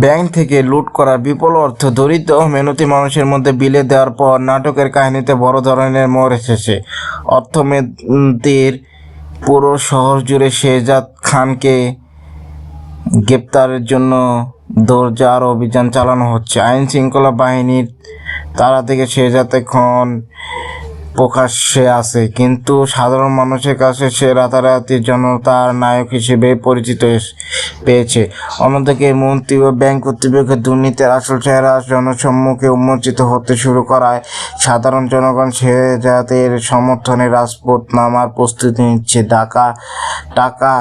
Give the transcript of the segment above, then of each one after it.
Bank থেকে লুট করা বিপুল অর্থ দরিদ্র ও মেহনতি মানুষের মধ্যে বিলে দেওয়ার পর নাটকের কাহিনীতে বড় ধরনের মোড় এসেছে। অর্থমন্ত্রীর পুরো শহর জুড়ে শেহজাদ খানকে গ্রেপ্তারের জন্য দরজার অভিযান চালানো হচ্ছে। আইন শৃঙ্খলা বাহিনীর তারা থেকে শেহজাদ এখন প্রকাশ্যে আছে, কিন্তু সাধারণ মানুষের কাছে সে রাতারাতি জনতার নায়ক হিসেবে পরিচিত পেয়েছে। অন্যদিকে মন্ত্রী ও ব্যাংক কর্তৃপক্ষের দুর্নীতির আসল চেহারা জনসম্মুখে উন্মোচিত হতে শুরু করায় সাধারণ জনগণ শেহজাদের সমর্থনে রাজপথ নামার প্রস্তুতি নিচ্ছে। টাকা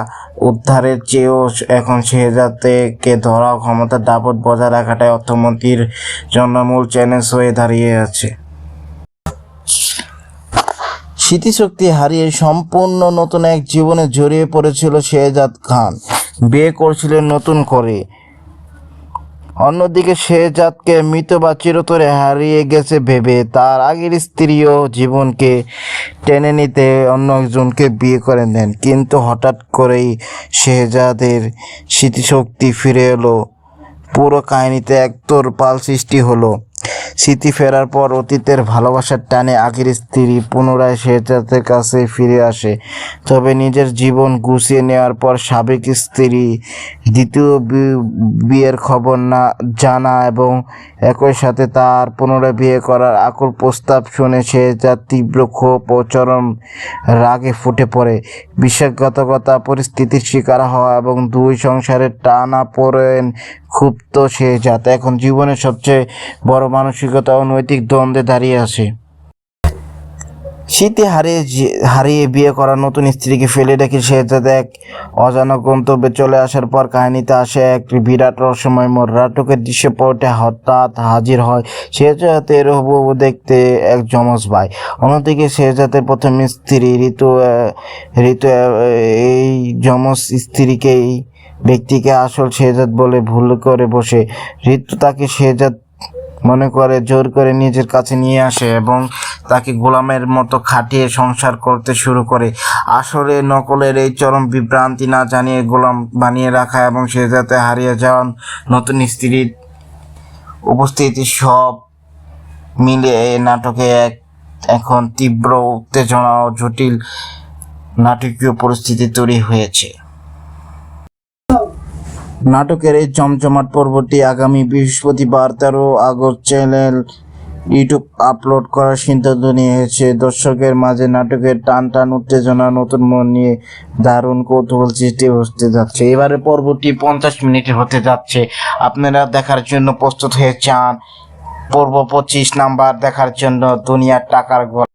উদ্ধারের চেয়েও এখন শেহজাদকে ধরা ক্ষমতার দাপট বজায় রাখাটাই অর্থমন্ত্রীর জন্য মূল চ্যালেঞ্জ হয়ে দাঁড়িয়ে আছে। স্মৃতিশক্তি হারিয়ে সম্পূর্ণ নতুন এক জীবনে জড়িয়ে পড়েছিল শেহজাদ খান। বিয়ে করছিলেন নতুন করে। অন্যদিকে শেহজাদকে মৃত বা চিরতরে হারিয়ে গেছে ভেবে তার আগের স্ত্রীও জীবনকে টেনে নিতে অন্য একজনকে বিয়ে করে নেন। কিন্তু হঠাৎ করেই শেহজাদের স্মৃতিশক্তি ফিরে এলো। পুরো কাহিনীতে এক তোলপাড় সৃষ্টি হলো। স্মৃতি ফেরার পর অতীতের ভালোবাসার টানে আগের স্ত্রী পুনরায় শেহজাদের কাছে ফিরে আসে। তবে নিজের জীবন গুছিয়ে নেওয়ার পর সাবেক স্ত্রী দ্বিতীয় বিয়ের খবর না জানা এবং একই সাথে তার পুনরায় বিয়ে করার আকুল প্রস্তাব শুনে শেহজাদ তীব্র ক্ষোভ ও চরম রাগে ফুটে পড়ে। বিশ্বাসঘাতকতা, পরিস্থিতির শিকার হওয়া এবং দুই সংসারের টানাপোড়েন ক্ষুব্ধ শেহজাদ এখন জীবনের সবচেয়ে বড় মানসিকতা ও নৈতিক দ্বন্দ্বে দাঁড়িয়ে আছে। স্মৃতি হারিয়ে বিয়ে করা নতুন স্ত্রীকে ফেলে রেখে শেহজাদ এক অজানা গন্তব্যে চলে আসার পর কাহিনীতে আসে এক বিরাট রহস্যময় মোড়। নাটকের দৃশ্যপটে হঠাৎ হাজির হয় শেহজাদের হুবহু দেখতে এক যমজ ভাই। অন্যদিকে শেহজাদের প্রথম স্ত্রী ঋতু এই যমজ স্ত্রীকেই ব্যক্তিকে আসল শেহজাদ বলে ভুল করে বসে। ঋতু তাকে শেহজাদ মনে করে জোর করে নিজের কাছে নিয়ে আসে এবং তাকে গোলামের মতো খাটিয়ে সংসার করতে শুরু করে। আসলে নকলের এই চরম বিভ্রান্তি না জানিয়ে গোলাম বানিয়ে রাখা এবং শেহজাদে হারিয়ে যাওয়া নতুন স্ত্রীর উপস্থিতি সব মিলে এই নাটকে এখন তীব্র উত্তেজনা ও জটিল নাটকীয় পরিস্থিতি তৈরি হয়েছে। নাটকের এই জমজমাট পর্বটি আগামী বৃহস্পতিবার 13 আগস্ট চ্যানেল ইউটিউব আপলোড করার সিদ্ধান্ত নিয়েছে। দর্শকের মাঝে নাটকের টান উত্তেজনা নতুন মন নিয়ে দারুণ কৌতূহল সৃষ্টি হতে যাচ্ছে। এবারে পর্বটি 50 মিনিটের হতে যাচ্ছে। আপনারা দেখার জন্য প্রস্তুত হয়ে যান পর্ব 25 নাম্বার দেখার জন্য, দুনিয়ার টাকার গল্প।